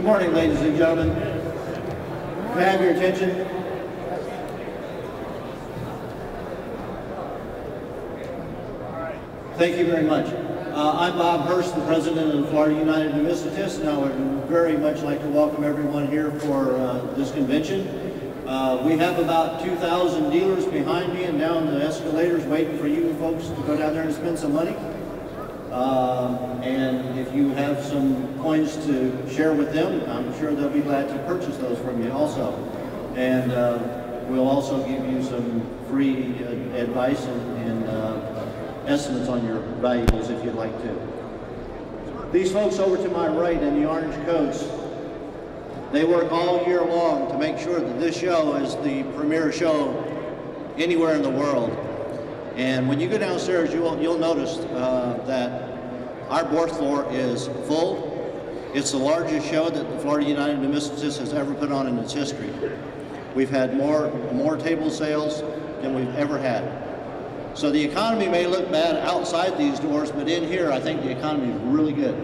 Good morning, ladies and gentlemen. May I have your attention? Thank you very much. I'm Bob Hurst, the President of the Florida United Numismatists, and I would very much like to welcome everyone here for this convention. We have about 2,000 dealers behind me and down the escalators waiting for you folks to go down there and spend some money. And if you have some coins to share with them, I'm sure they'll be glad to purchase those from you also. And we'll also give you some free advice and estimates on your valuables if you'd like to. These folks over to my right in the orange coats, they work all year long to make sure that this show is the premier show anywhere in the world. And when you go downstairs, you'll notice that our bourse floor is full. It's the largest show that the Florida United Numismatists has ever put on in its history. We've had more table sales than we've ever had. So the economy may look bad outside these doors, but in here, I think the economy is really good.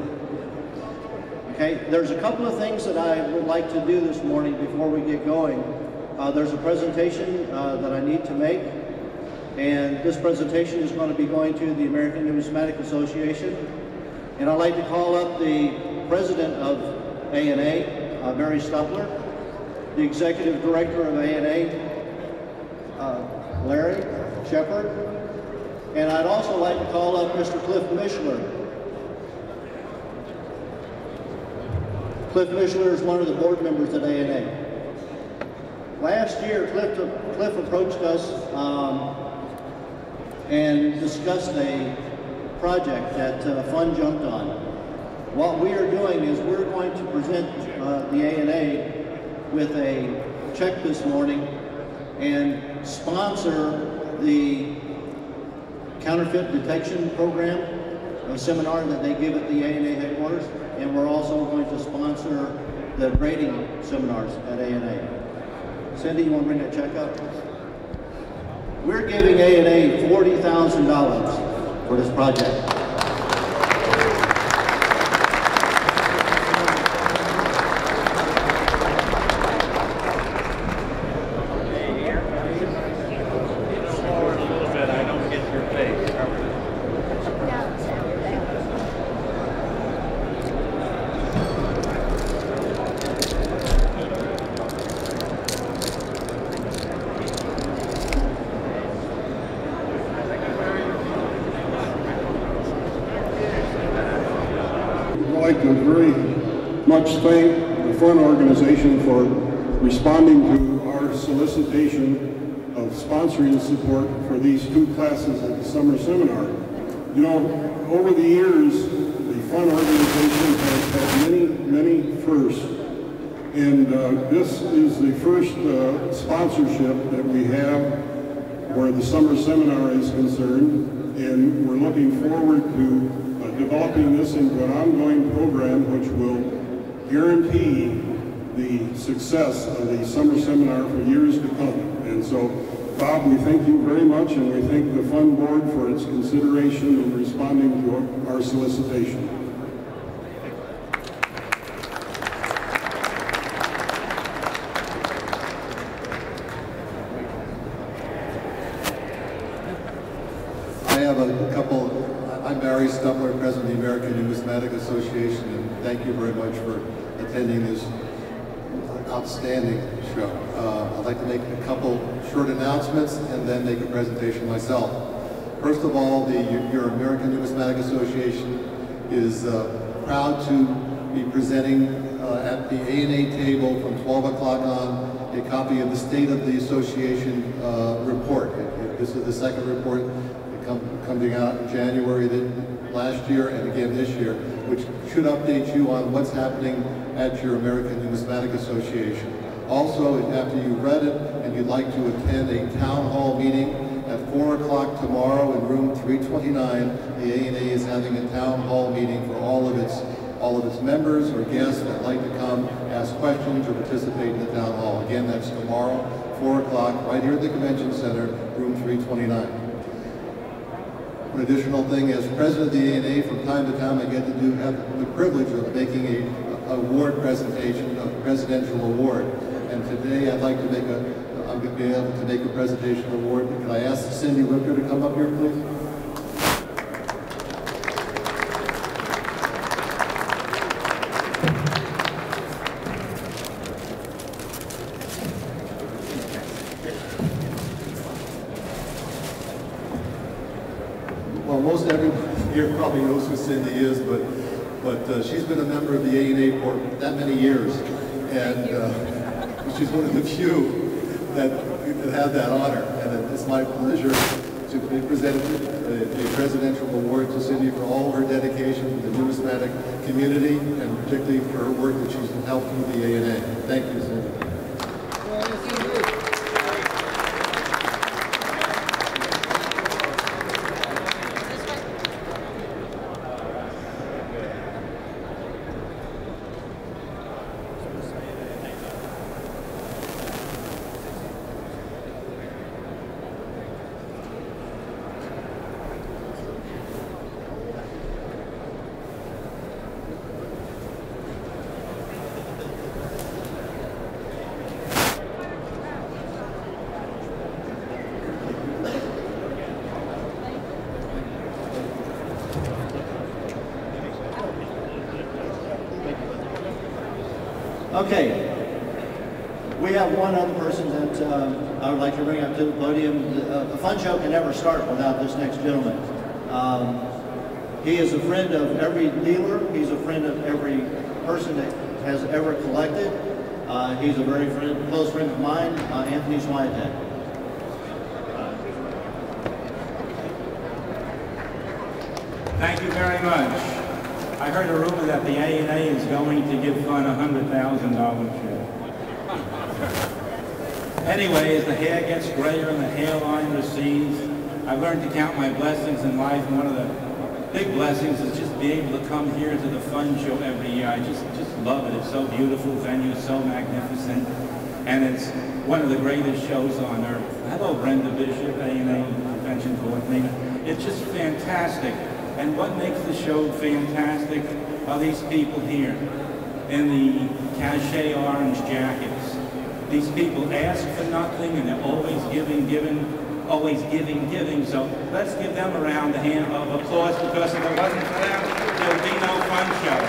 Okay, there's a couple of things that I would like to do this morning before we get going. There's a presentation that I need to make, and this presentation is going to be going to the American Numismatic Association. And I'd like to call up the president of ANA, Mary Stupler, the executive director of ANA, Larry Shepard, and I'd also like to call up Mr. Clifford Mishler. Cliff Mishler is one of the board members at ANA. Last year, Cliff approached us and discussed a project that Fund jumped on. What we are doing is we're going to present the ANA with a check this morning and sponsor the counterfeit detection program, a seminar that they give at the ANA headquarters, and we're also going to sponsor the grading seminars at ANA. Cindy, you want to bring that check up? We're giving ANA $40,000 for this project. I'd like to very much thank the Fund organization for responding to our solicitation of sponsoring support for these two classes at the summer seminar. You know, over the years, the Fund organization has had many firsts, and this is the first sponsorship that we have where the summer seminar is concerned, and we're looking forward to developing this into an ongoing program which will guarantee the success of the summer seminar for years to come. And so, Bob, we thank you very much, and we thank the Fund Board for its consideration in responding to our solicitation. I have a couple. I'm Barry Stupler, President of the American Numismatic Association, and thank you very much for attending this outstanding show. I'd like to make a couple short announcements and then make a presentation myself. First of all, your American Numismatic Association is proud to be presenting at the ANA table from 12 o'clock on a copy of the State of the Association report. This is the second report coming out in January last year and again this year, which should update you on what's happening at your American Numismatic Association. Also, after you've read it and you'd like to attend a town hall meeting at 4 o'clock tomorrow in room 329, the ANA is having a town hall meeting for all of its members or guests that like to come ask questions or participate in the town hall. Again, that's tomorrow, 4 o'clock, right here at the Convention Center, room 329. An additional thing, as president of the ANA, from time to time I get to have the privilege of making a award presentation, a presidential award. And today I'd like to make I'm going to be able to make a presentation award. Can I ask Cindy Wicker to come up here, please? Well, most everyone here probably knows who Cindy is, but she's been a member of the A&A board that many years, and she's one of the few that have that honor. And it's my pleasure to present a presidential award to Cindy for all her dedication to the numismatic community, and particularly for her work that she's helped with the A&A. Thank you, Cindy. Okay, we have one other person that I would like to bring up to the podium. The fun show can never start without this next gentleman. He is a friend of every dealer. He's a friend of every person that has ever collected. He's a very close friend of mine, Anthony Swiatek. Thank you very much. I heard a rumor that the A&A is going to give Fun a $100,000 check. Anyway, as the hair gets grayer and the hairline recedes, I've learned to count my blessings in life, and one of the big blessings is just being able to come here to the Fun Show every year. I just love it. It's so beautiful, venue so magnificent, and it's one of the greatest shows on earth. Hello, Brenda Bishop, A&A Convention Coordinator. It's just fantastic. And what makes the show fantastic are these people here in the cachet orange jackets. These people ask for nothing, and they're always giving, always giving. So let's give them a round of applause, because if it wasn't for them, there'd be no Fun show.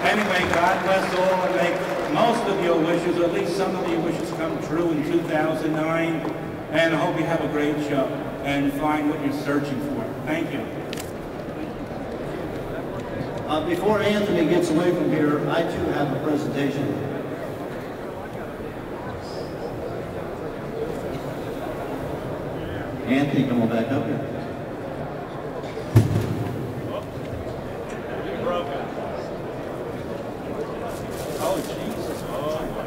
Anyway, God bless all, and make most of your wishes, or at least some of your wishes, come true in 2009. And I hope you have a great show and find what you're searching for. Thank you. Before Anthony gets away from here, I too have a presentation. Anthony, come on back up here. Oh, Jesus. Oh, my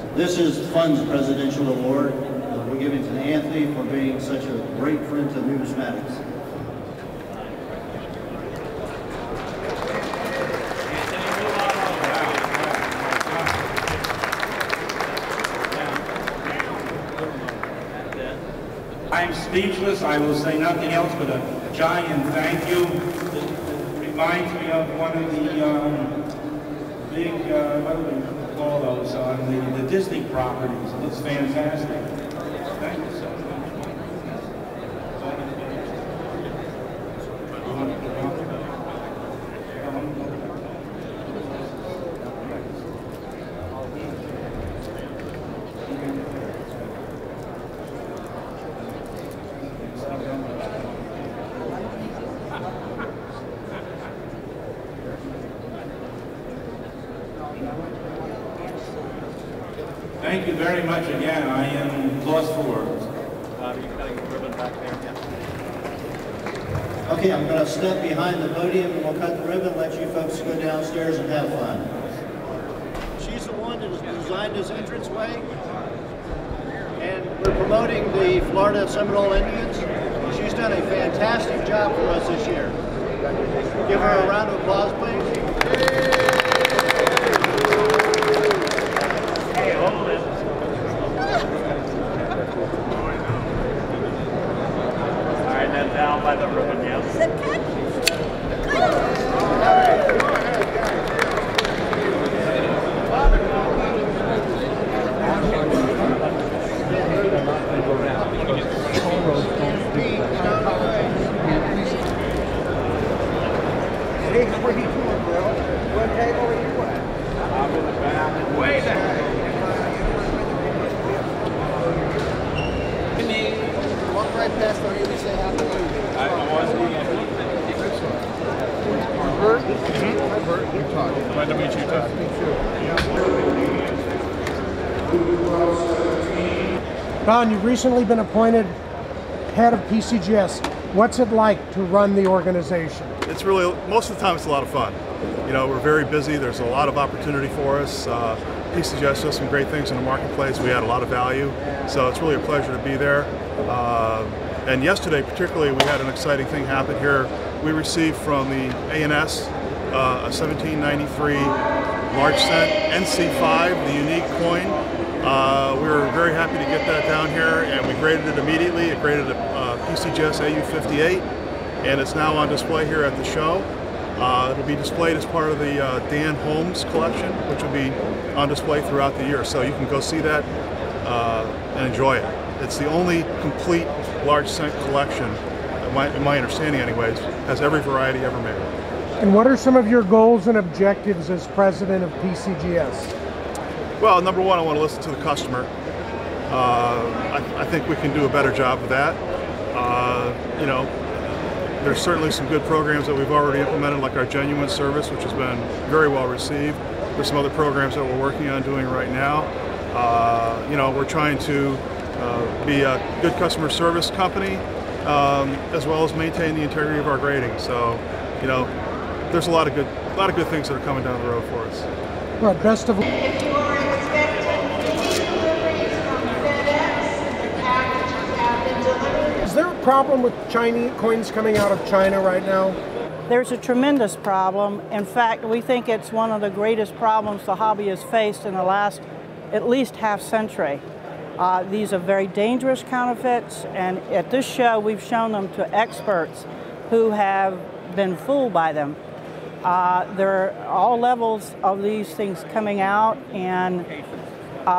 goodness. This is Fun's Presidential Award. We're giving to Anthony for being such a great friend to numismatics. I'm speechless. I will say nothing else but a giant thank you. It reminds me of one of the big, what do we call those, the Disney properties. It looks fantastic. Thank you so much. Thank you very much again. I am lost for words. You're cutting the ribbon back there. Yeah. Okay, I'm going to step behind the podium and we'll cut the ribbon, let you folks go downstairs and have fun. She's the one that has designed this entranceway, and we're promoting the Florida Seminole Indians. She's done a fantastic job for us this year. Give her a round of applause, please. Down by the ribbon, yes. Is it good? Good. Hey, where you doing, bro? What table are you at? I'm in the back. Way back. Walk right past our here to say happy New Year. I was Bert? Hi, Bert. You're talking. Glad to meet you, Todd. Don, you've recently been appointed head of PCGS. What's it like to run the organization? It's really, most of the time it's a lot of fun. You know, we're very busy, there's a lot of opportunity for us. PCGS does some great things in the marketplace, we add a lot of value, so it's really a pleasure to be there. And yesterday particularly we had an exciting thing happen here. We received from the ANS a 1793 large cent NC5, the unique coin. We were very happy to get that down here, and we graded it immediately. It graded a PCGS AU58, and it's now on display here at the show. It'll be displayed as part of the Dan Holmes collection, which will be on display throughout the year. So you can go see that and enjoy it. It's the only complete large cent collection, in my understanding anyways, has every variety ever made. And what are some of your goals and objectives as president of PCGS? Well, number one, I want to listen to the customer. I think we can do a better job of that. You know, there's certainly some good programs that we've already implemented, like our Genuine service, which has been very well received. There's some other programs that we're working on doing right now. You know, we're trying to be a good customer service company, as well as maintain the integrity of our grading. So, you know, there's a lot of good things that are coming down the road for us. Well, best of luck. Is there a problem with Chinese coins coming out of China right now? There's a tremendous problem. In fact, we think it's one of the greatest problems the hobby has faced in the last at least half century. These are very dangerous counterfeits, and at this show we've shown them to experts who have been fooled by them. There are all levels of these things coming out, and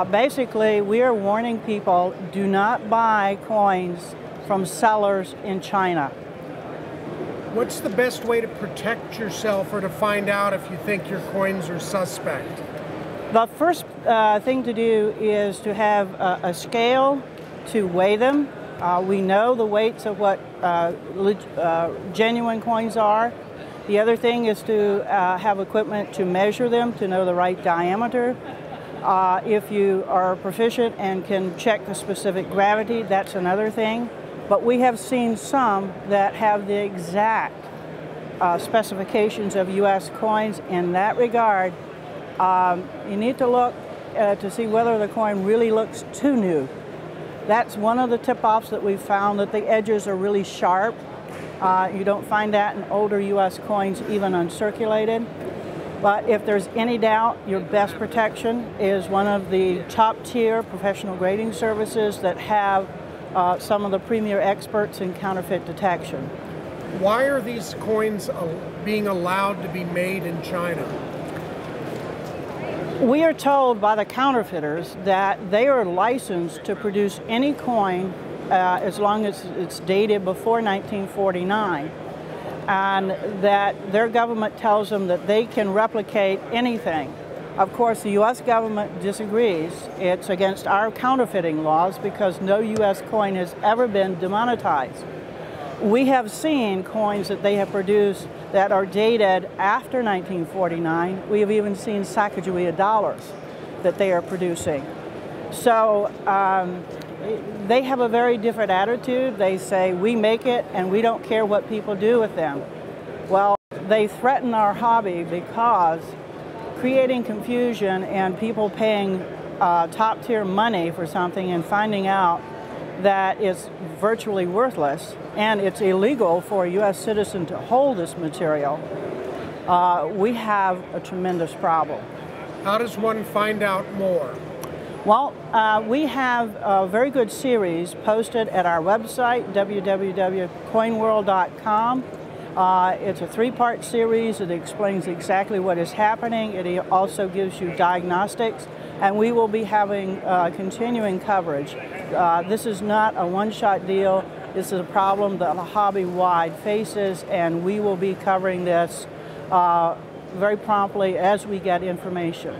basically we are warning people, do not buy coins from sellers in China. What's the best way to protect yourself or to find out if you think your coins are suspect? The first thing to do is to have a scale to weigh them. We know the weights of what genuine coins are. The other thing is to have equipment to measure them, to know the right diameter. If you are proficient and can check the specific gravity, that's another thing. But we have seen some that have the exact specifications of U.S. coins. In that regard, you need to look to see whether the coin really looks too new. That's one of the tip-offs that we've found, that the edges are really sharp. You don't find that in older U.S. coins, even uncirculated. But if there's any doubt, your best protection is one of the top-tier professional grading services that have some of the premier experts in counterfeit detection. Why are these coins being allowed to be made in China? We are told by the counterfeiters that they are licensed to produce any coin as long as it's dated before 1949, and that their government tells them that they can replicate anything. Of course, the U.S. government disagrees. It's against our counterfeiting laws because no U.S. coin has ever been demonetized. We have seen coins that they have produced that are dated after 1949. We have even seen Sacagawea dollars that they are producing. So they have a very different attitude. They say, we make it and we don't care what people do with them. Well, they threaten our hobby because creating confusion and people paying top-tier money for something and finding out that it's virtually worthless and it's illegal for a U.S. citizen to hold this material, we have a tremendous problem. How does one find out more? Well, we have a very good series posted at our website, www.coinworld.com. It's a three-part series that explains exactly what is happening. It also gives you diagnostics and we will be having continuing coverage. This is not a one-shot deal. This is a problem that the hobby-wide faces, and we will be covering this very promptly as we get information.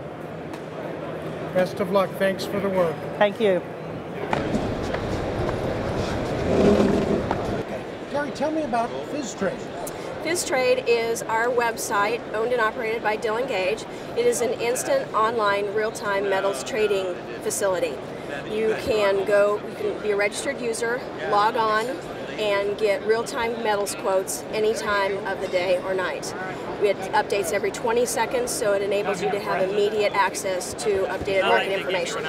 Best of luck. Thanks for the work. Thank you. Terry, tell me about PhyzTrade. PhyzTrade is our website, owned and operated by Dylan Gage. It is an instant online real-time metals trading facility. You can be a registered user, log on, and get real-time metals quotes any time of the day or night. We have updates every 20 seconds, so it enables you to have immediate access to updated market information.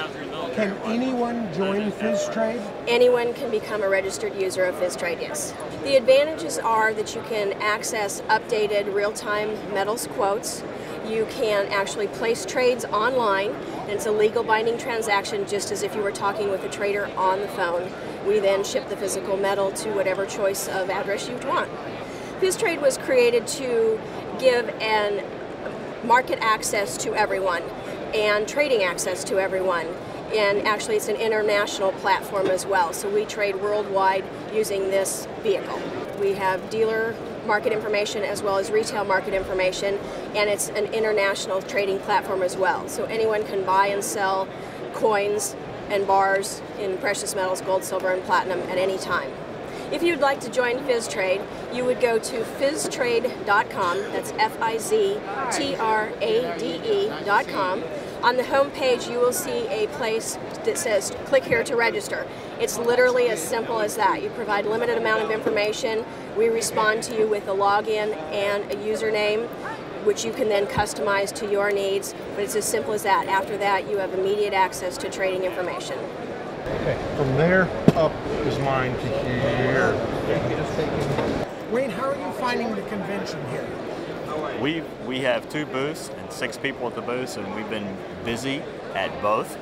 Can anyone join PhyzTrade? Anyone can become a registered user of PhyzTrade, yes. The advantages are that you can access updated real-time metals quotes. You can actually place trades online, and it's a legal binding transaction just as if you were talking with a trader on the phone. We then ship the physical metal to whatever choice of address you want. PhyzTrade was created to give an market access to everyone and trading access to everyone. And actually it's an international platform as well, so we trade worldwide using this vehicle. We have dealer market information as well as retail market information, and it's an international trading platform as well. So anyone can buy and sell coins and bars in precious metals, gold, silver, and platinum at any time. If you'd like to join PhyzTrade, you would go to phiztrade.com, that's F-I-Z-T-R-A-D-E.com. On the home page, you will see a place that says, click here to register. It's literally as simple as that. You provide a limited amount of information. We respond to you with a login and a username, which you can then customize to your needs. But it's as simple as that. After that, you have immediate access to trading information. Okay, from there up is mine to here. Wayne, how are you finding the convention here? We have 2 booths and 6 people at the booths, and we've been busy at both.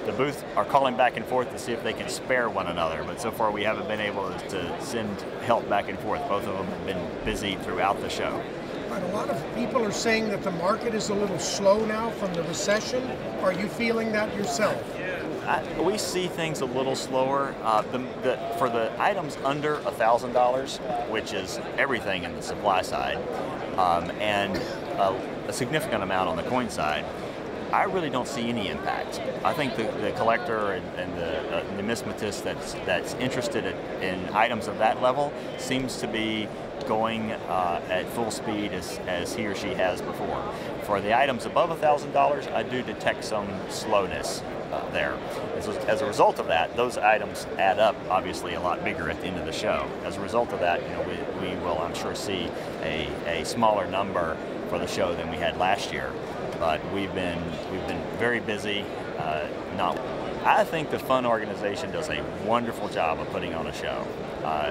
The booths are calling back and forth to see if they can spare one another, but so far we haven't been able to send help back and forth. Both of them have been busy throughout the show. But a lot of people are saying that the market is a little slow now from the recession. Are you feeling that yourself? We see things a little slower. For the items under $1,000, which is everything in the supply side, and a significant amount on the coin side, I really don't see any impact. I think the collector and the numismatist that's interested in items of that level seems to be going at full speed as he or she has before. For the items above $1,000, I do detect some slowness there. As a result of that, those items add up obviously a lot bigger at the end of the show. As a result of that, we will, I'm sure, see a smaller number for the show than we had last year. But we've been very busy. I think the Fun organization does a wonderful job of putting on a show.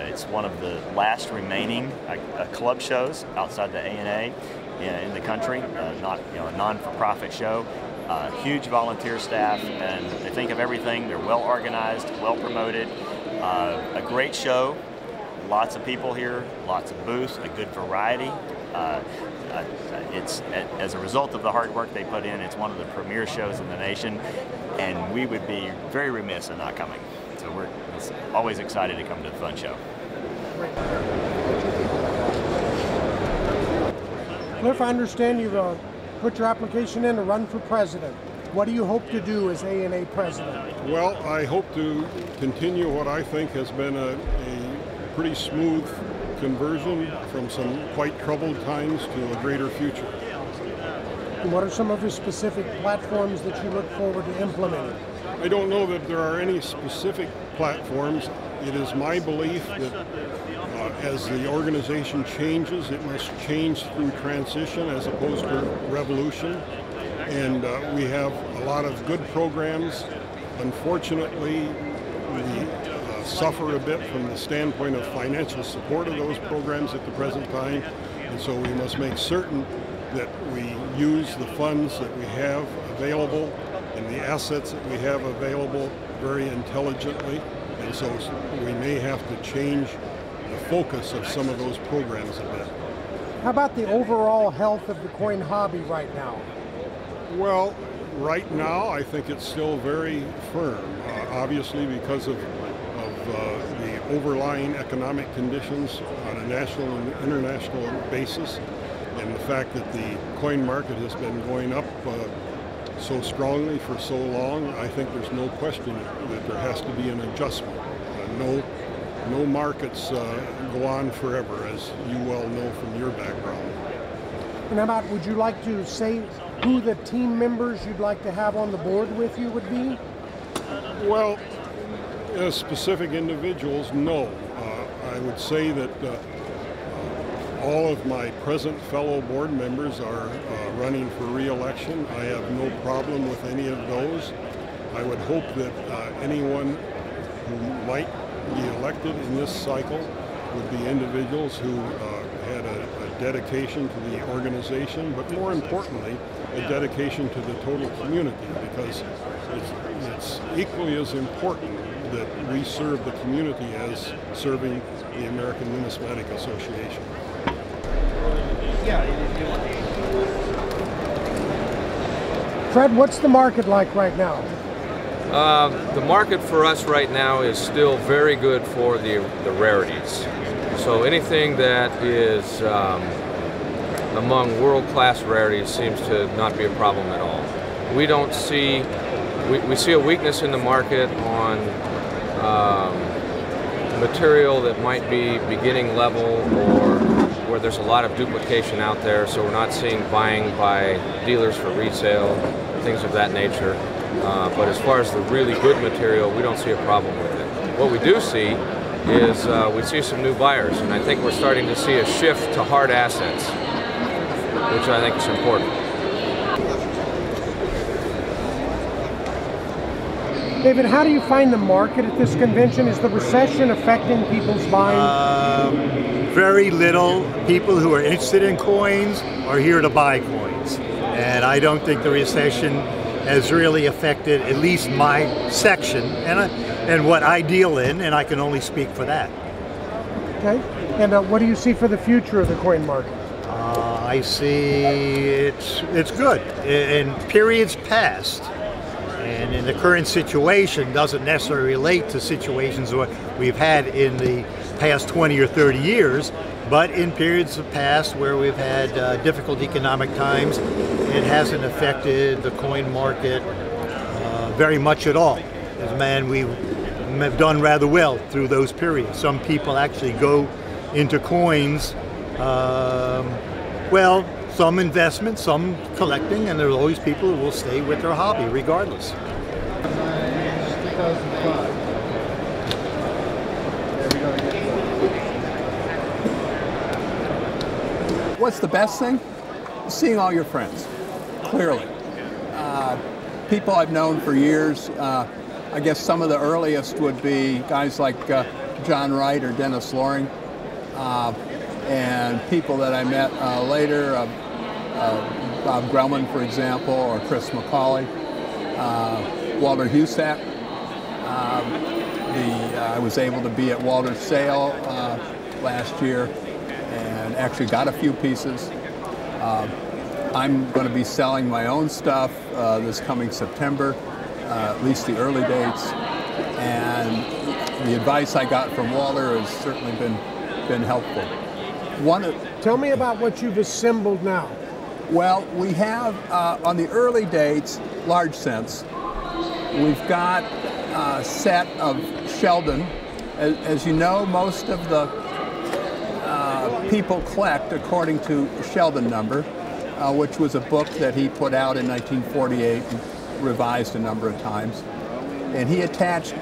It's one of the last remaining club shows outside the A&A in the country, not a non-for-profit show. Huge volunteer staff, and they think of everything. They're well organized, well promoted, a great show, lots of people here, lots of booths, a good variety. It's as a result of the hard work they put in, it's one of the premier shows in the nation, and we would be very remiss in not coming. So we're always excited to come to the Fun Show. Cliff, I understand you've put your application in to run for president. What do you hope to do as A&A president? Well, I hope to continue what I think has been a pretty smooth conversion from some quite troubled times to a greater future. And what are some of the specific platforms that you look forward to implementing? I don't know that there are any specific platforms. It is my belief that as the organization changes, it must change through transition as opposed to revolution. And we have a lot of good programs. Unfortunately, we suffer a bit from the standpoint of financial support of those programs at the present time. And so we must make certain that we use the funds that we have available and the assets that we have available very intelligently. And so we may have to change the focus of some of those programs a bit. How about the overall health of the coin hobby right now? Well, Right now, I think it's still very firm, obviously because of the overlying economic conditions on a national and international basis, and the fact that the coin market has been going up so strongly for so long. I think there's no question that there has to be an adjustment. No markets go on forever, as you well know from your background. And how about, would you like to say who the team members you'd like to have on the board with you would be? Well, as specific individuals, no. I would say that all of my present fellow board members are running for re-election. I have no problem with any of those. I would hope that anyone who might be elected in this cycle would be individuals who had a dedication to the organization, but more importantly, a dedication to the total community, because it's equally as important that we serve the community as serving the American Numismatic Association. Fred, what's the market like right now? The market for us right now is still very good for the rarities. So anything that is among world-class rarities seems to not be a problem at all. We don't see, we see a weakness in the market on material that might be beginning level or where there's a lot of duplication out there, so we're not seeing buying by dealers for resale, things of that nature. But as far as the really good material, we don't see a problem with it. What we do see is we see some new buyers, and I think we're starting to see a shift to hard assets, which I think is important. David, how do you find the market at this convention? Is the recession affecting people's buying? Very little people who are interested in coins are here to buy coins. And I don't think the recession has really affected at least my section and what I deal in, and I can only speak for that. Okay. And what do you see for the future of the coin market? I see it's good. In periods past, and in the current situation doesn't necessarily relate to situations that we've had in the past 20 or 30 years, but in periods of past where we've had difficult economic times, it hasn't affected the coin market very much at all. As a man, we have done rather well through those periods. Some people actually go into coins, well, some investment, some collecting, and there's always people who will stay with their hobby regardless. What's the best thing? Seeing all your friends, clearly. People I've known for years. I guess some of the earliest would be guys like John Wright or Dennis Loring, and people that I met later, Bob Grellman, for example, or Chris McCauley, Walter Husak. I was able to be at Walter's sale last year and actually got a few pieces. I'm going to be selling my own stuff this coming September, at least the early dates, and the advice I got from Walter has certainly been helpful. Tell me about what you've assembled now. Well, we have, on the early dates, large cents, we've got a set of Sheldon. As you know, most of the people collect according to Sheldon number, which was a book that he put out in 1948 and revised a number of times. And he attached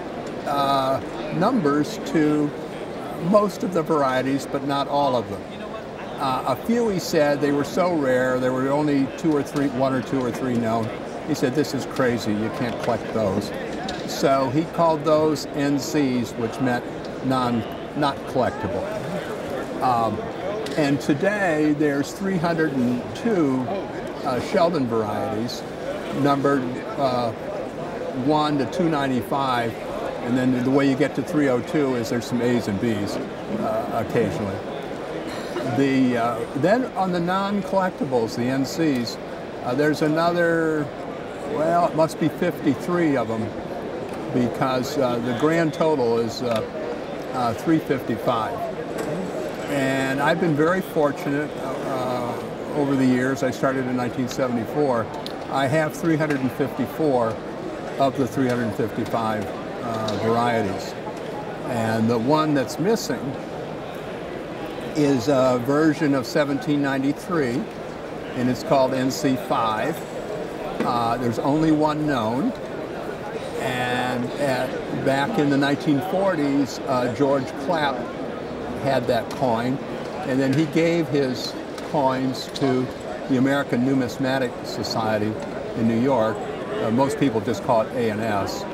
numbers to most of the varieties, but not all of them. A few, he said, they were so rare, there were only one or two or three known. He said, this is crazy, you can't collect those. So he called those NCs, which meant not collectible. And today there's 302 Sheldon varieties, numbered 1 to 295, and then the way you get to 302 is there's some A's and B's occasionally. Then on the non-collectibles, the NCs, there's another well, it must be 53 of them, because the grand total is 355. And I've been very fortunate over the years. I started in 1974. I have 354 of the 355 varieties. And the one that's missing is a version of 1793, and it's called NC5. There's only one known. And back in the 1940s, George Clapp had that coin, and then he gave his coins to the American Numismatic Society in New York. Most people just call it A&S.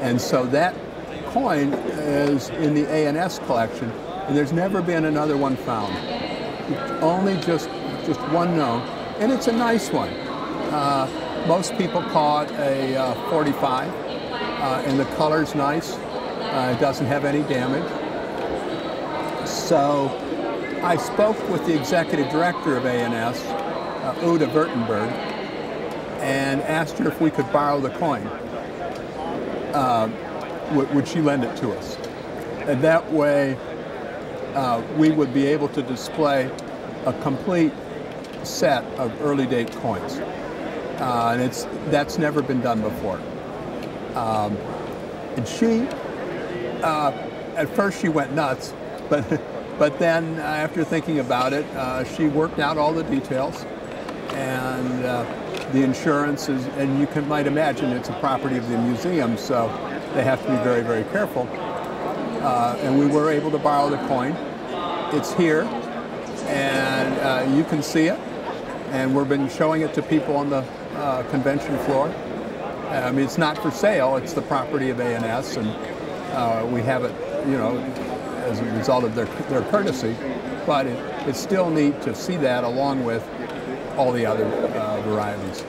And so that coin is in the A&S collection, and there's never been another one found. Only just one known, and it's a nice one. Most people call it a 45, and the color's nice. It doesn't have any damage. So I spoke with the executive director of A&S, Uda Württemberg, and asked her if we could borrow the coin. Would she lend it to us? And that way we would be able to display a complete set of early date coins. And that's never been done before. And she, at first she went nuts, but then after thinking about it, she worked out all the details, and the insurance is, and you might imagine it's a property of the museum, so they have to be very, very careful. And we were able to borrow the coin. It's here, and you can see it, and we've been showing it to people on the convention floor. I mean, it's not for sale, it's the property of A&S, and we have it, you know, as a result of their courtesy, but it's still neat to see that along with all the other varieties.